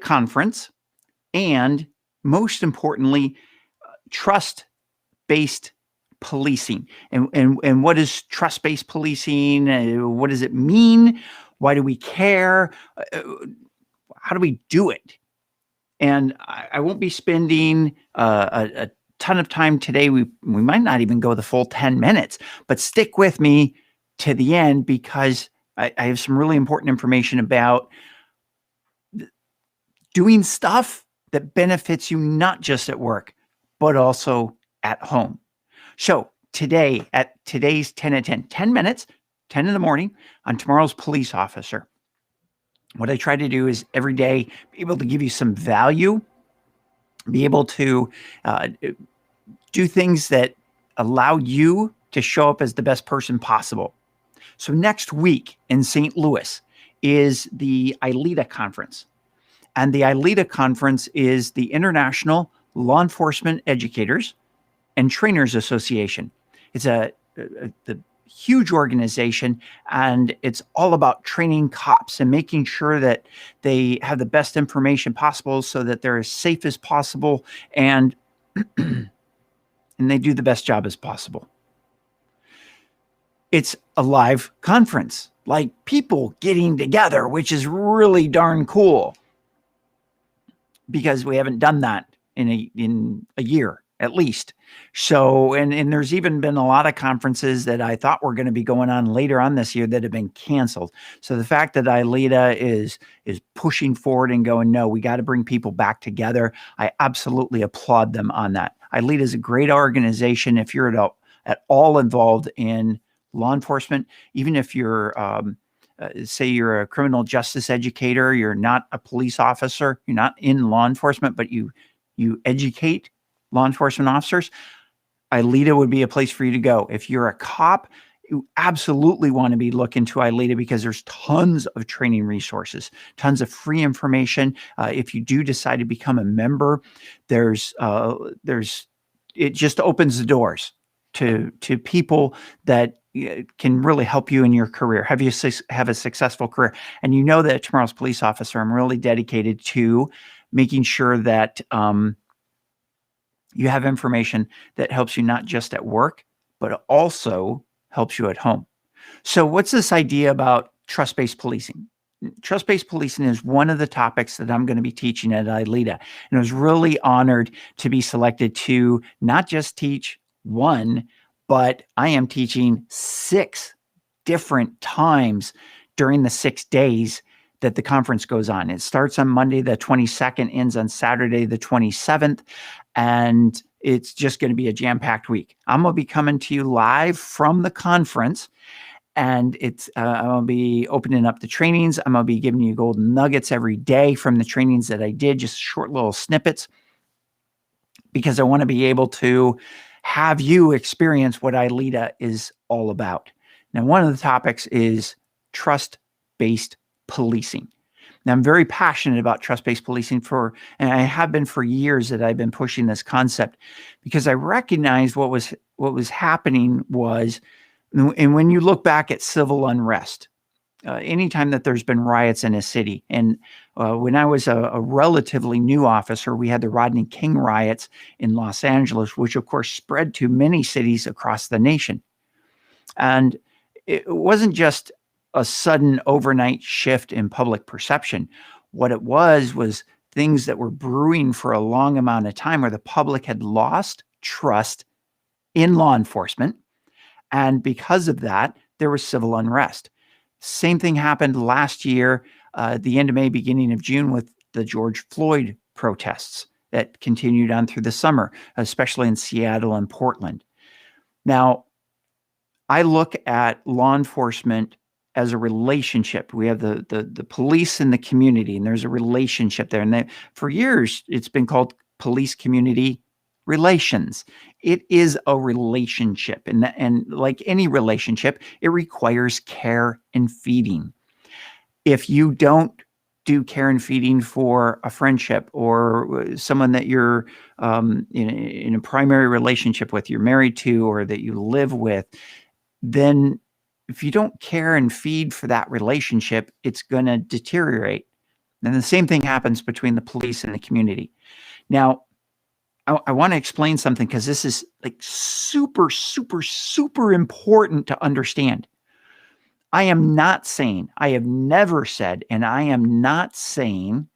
conference, and most importantly, trust-based policing. And what is trust-based policing? What does it mean? Why do we care? How do we do it? And I won't be spending a ton of time today. We might not even go the full 10 minutes, but stick with me to the end because I have some really important information about doing stuff that benefits you not just at work, but also at home. So today, at today's 10 at 10, 10 minutes, 10 in the morning on tomorrow's police officer, what I try to do is every day be able to give you some value, be able to do things that allow you to show up as the best person possible. So next week in St. Louis is the ILEETA conference. And the ILEETA conference is the International Law Enforcement Educators and Trainers Association. It's a huge organization, and it's all about training cops and making sure that they have the best information possible so that they're as safe as possible and and they do the best job as possible. It's a live conference, like people getting together, which is really darn cool because we haven't done that in a year at least. So, and there's even been a lot of conferences that I thought were going to be going on later on this year that have been canceled. So the fact that ILEETA is pushing forward and going, no, we got to bring people back together, I absolutely applaud them on that. ILEETA is a great organization. If you're at all involved in law enforcement, even if you're, say you're a criminal justice educator, you're not a police officer, you're not in law enforcement, but you educate law enforcement officers, ILEETA would be a place for you to go. If you're a cop, you absolutely want to be looking to ILEETA because there's tons of training resources, tons of free information. If you do decide to become a member, it just opens the doors to people that can really help you in your career, have a successful career. And you know that tomorrow's police officer, I'm really dedicated to making sure that you have information that helps you not just at work, but also helps you at home. So what's this idea about trust-based policing? Trust-based policing is one of the topics that I'm going to be teaching at ILEETA. And I was really honored to be selected to not just teach one, but I am teaching 6 different times during the 6 days that the conference goes on. It starts on Monday, the 22nd, ends on Saturday, the 27th. And it's just going to be a jam-packed week. I'm going to be coming to you live from the conference, and I'm going to be opening up the trainings. I'm going to be giving you golden nuggets every day from the trainings that I did, just short little snippets, because I want to be able to have you experience what ILEETA is all about. Now, one of the topics is trust-based policing. Now, I'm very passionate about trust-based policing and I have been for years that I've been pushing this concept because I recognized what was happening was, and when you look back at civil unrest, anytime that there's been riots in a city, and when I was a relatively new officer, we had the Rodney King riots in Los Angeles, which of course spread to many cities across the nation. And it wasn't just a sudden overnight shift in public perception. What it was things that were brewing for a long amount of time where the public had lost trust in law enforcement. And because of that, there was civil unrest. Same thing happened last year, the end of May, beginning of June, with the George Floyd protests that continued on through the summer, especially in Seattle and Portland. Now, I look at law enforcement as a relationship. We have the police and the community, and there's a relationship there. And for years, it's been called police community relations. It is a relationship. And like any relationship, it requires care and feeding. If you don't do care and feeding for a friendship or someone that you're in a primary relationship with, you're married to, or that you live with, then if you don't care and feed for that relationship, it's going to deteriorate. And the same thing happens between the police and the community. Now, I want to explain something because this is like super, super, super important to understand. I am not saying, I have never said, and I am not saying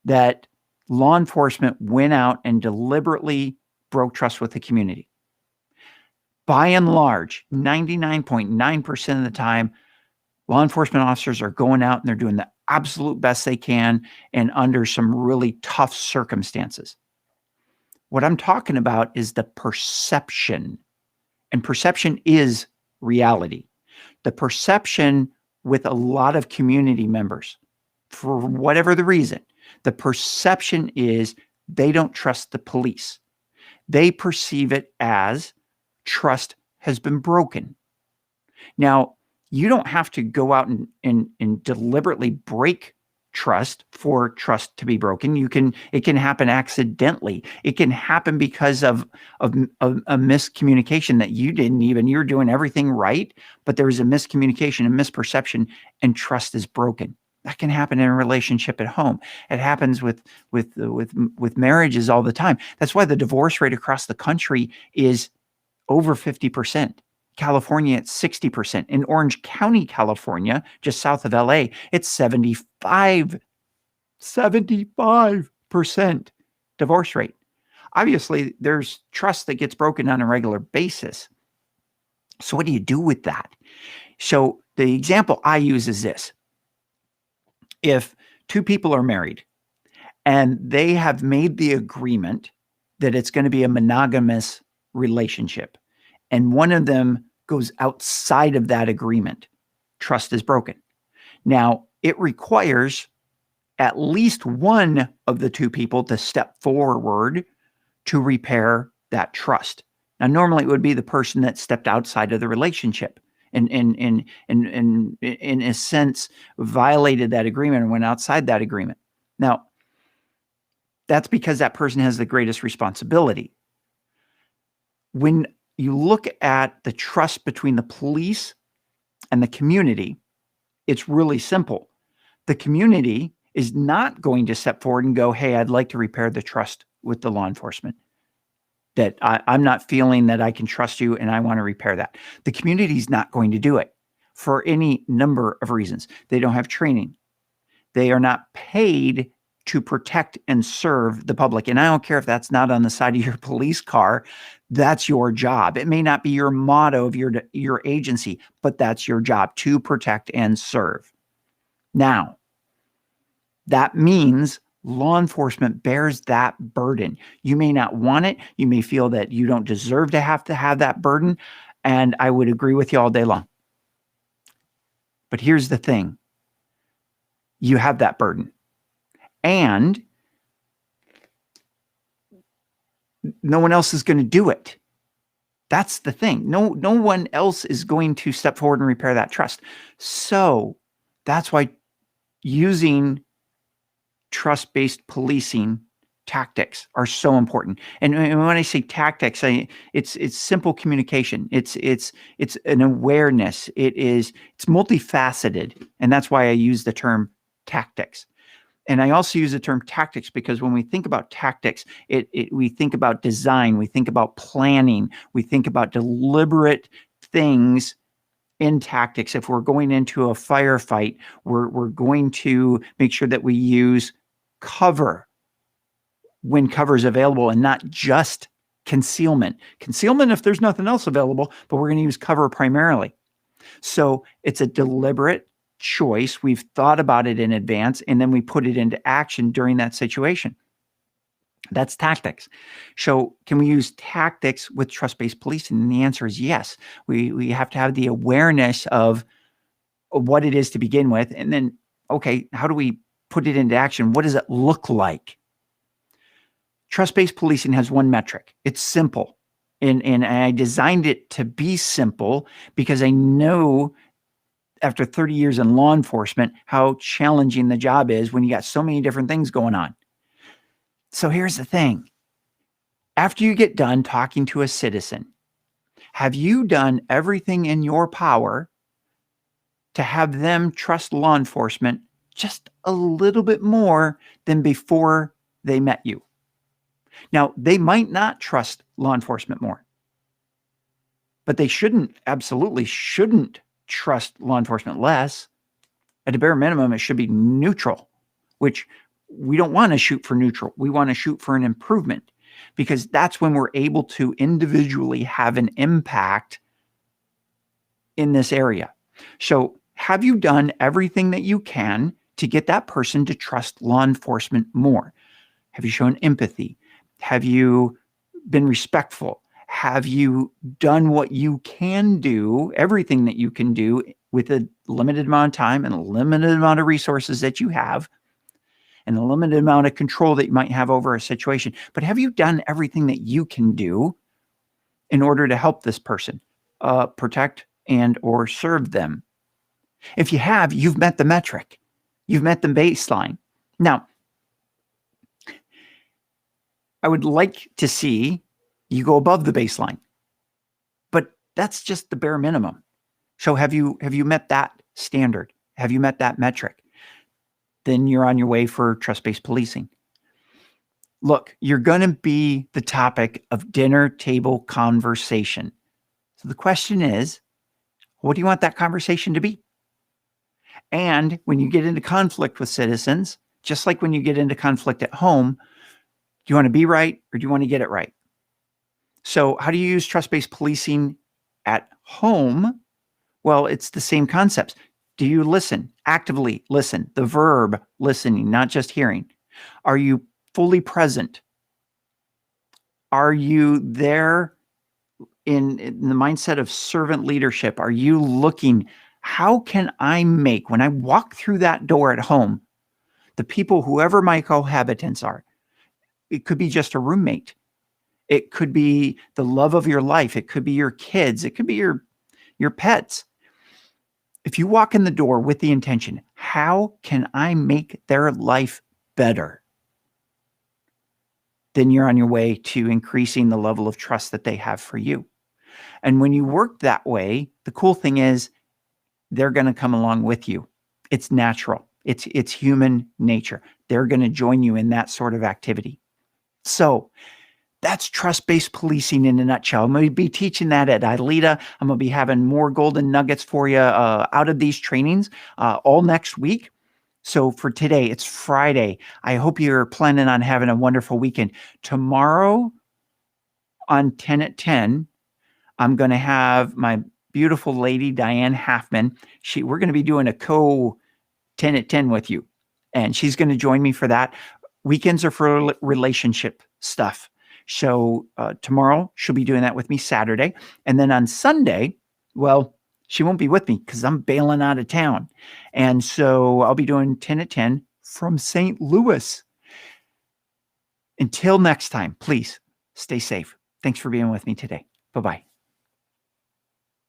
that law enforcement went out and deliberately broke trust with the community. By and large, 99.9% of the time, law enforcement officers are going out and they're doing the absolute best they can and under some really tough circumstances. What I'm talking about is the perception, and perception is reality. The perception with a lot of community members, for whatever the reason, the perception is they don't trust the police. They perceive it as trust has been broken. Now, you don't have to go out and deliberately break trust for trust to be broken. It can happen accidentally. It can happen because of a miscommunication that you're doing everything right, but there was a miscommunication, a misperception, and trust is broken. That can happen in a relationship at home. It happens with marriages all the time. That's why the divorce rate across the country is over 50%. California, it's 60%. In Orange County, California, just south of LA, it's 75% divorce rate. Obviously, there's trust that gets broken on a regular basis. So what do you do with that? So the example I use is this. If two people are married and they have made the agreement that it's going to be a monogamous relationship, and one of them goes outside of that agreement, trust is broken. Now, it requires at least one of the two people to step forward to repair that trust. Now, normally it would be the person that stepped outside of the relationship and in a sense violated that agreement and went outside that agreement. Now, that's because that person has the greatest responsibility. When you look at the trust between the police and the community, it's really simple. The community is not going to step forward and go, hey, I'd like to repair the trust with the law enforcement. That I'm not feeling that I can trust you and I want to repair that. The community is not going to do it for any number of reasons. They don't have training. They are not paid to protect and serve the public. And I don't care if that's not on the side of your police car. That's your job. It may not be your motto of your agency, but that's your job, to protect and serve. Now, that means law enforcement bears that burden. You may not want it. You may feel that you don't deserve to have that burden. And I would agree with you all day long. But here's the thing. You have that burden. And no one else is going to do it. That's the thing. No one else is going to step forward and repair that trust. So that's why using trust-based policing tactics are so important. And when I say tactics, it's simple communication. It's an awareness. It's multifaceted. And that's why I use the term tactics. And I also use the term tactics because when we think about tactics, we think about design, we think about planning, we think about deliberate things in tactics. If we're going into a firefight, we're going to make sure that we use cover when cover is available and not just concealment. Concealment if there's nothing else available, but we're going to use cover primarily. So it's a deliberate choice. We've thought about it in advance, and then we put it into action during that situation. That's tactics. So can we use tactics with trust-based policing? And the answer is yes. We have to have the awareness of what it is to begin with. And then, okay, how do we put it into action? What does it look like? Trust-based policing has one metric. It's simple. And I designed it to be simple because I know after 30 years in law enforcement, how challenging the job is when you got so many different things going on. So here's the thing. After you get done talking to a citizen, have you done everything in your power to have them trust law enforcement just a little bit more than before they met you. Now, they might not trust law enforcement more, but they absolutely shouldn't trust law enforcement less. At a bare minimum, it should be neutral, which we don't want to shoot for neutral. We want to shoot for an improvement, because that's when we're able to individually have an impact in this area. So, have you done everything that you can to get that person to trust law enforcement more? Have you shown empathy? Have you been respectful? Have you done what you can do, everything that you can do with a limited amount of time and a limited amount of resources that you have and a limited amount of control that you might have over a situation? But have you done everything that you can do in order to help this person protect and or serve them? If you have, you've met the metric. You've met the baseline. Now, I would like to see you go above the baseline, but that's just the bare minimum. So have you met that standard? Have you met that metric? Then you're on your way for trust-based policing. Look, you're going to be the topic of dinner table conversation. So the question is, what do you want that conversation to be? And when you get into conflict with citizens, just like when you get into conflict at home, do you want to be right or do you want to get it right? So how do you use trust-based policing at home? Well, it's the same concepts. Do you listen? Actively listen. The verb listening, not just hearing. Are you fully present? Are you there in the mindset of servant leadership? Are you looking, how can I make, when I walk through that door at home, the people, whoever my cohabitants are, it could be just a roommate. It could be the love of your life. It could be your kids. It could be your pets. If you walk in the door with the intention, how can I make their life better? Then you're on your way to increasing the level of trust that they have for you. And when you work that way, the cool thing is they're going to come along with you. It's natural. It's human nature. They're going to join you in that sort of activity. So that's trust-based policing in a nutshell. I'm going to be teaching that at ILEETA. I'm going to be having more golden nuggets for you out of these trainings all next week. So for today, it's Friday. I hope you're planning on having a wonderful weekend. Tomorrow on 10 at 10, I'm going to have my beautiful lady, Diane Halfman. We're going to be doing a 10 at 10 with you. And she's going to join me for that. Weekends are for relationship stuff. So tomorrow she'll be doing that with me Saturday. And then on Sunday, well, she won't be with me because I'm bailing out of town. And so I'll be doing 10 at 10 from St. Louis. Until next time, please stay safe. Thanks for being with me today. Bye-bye.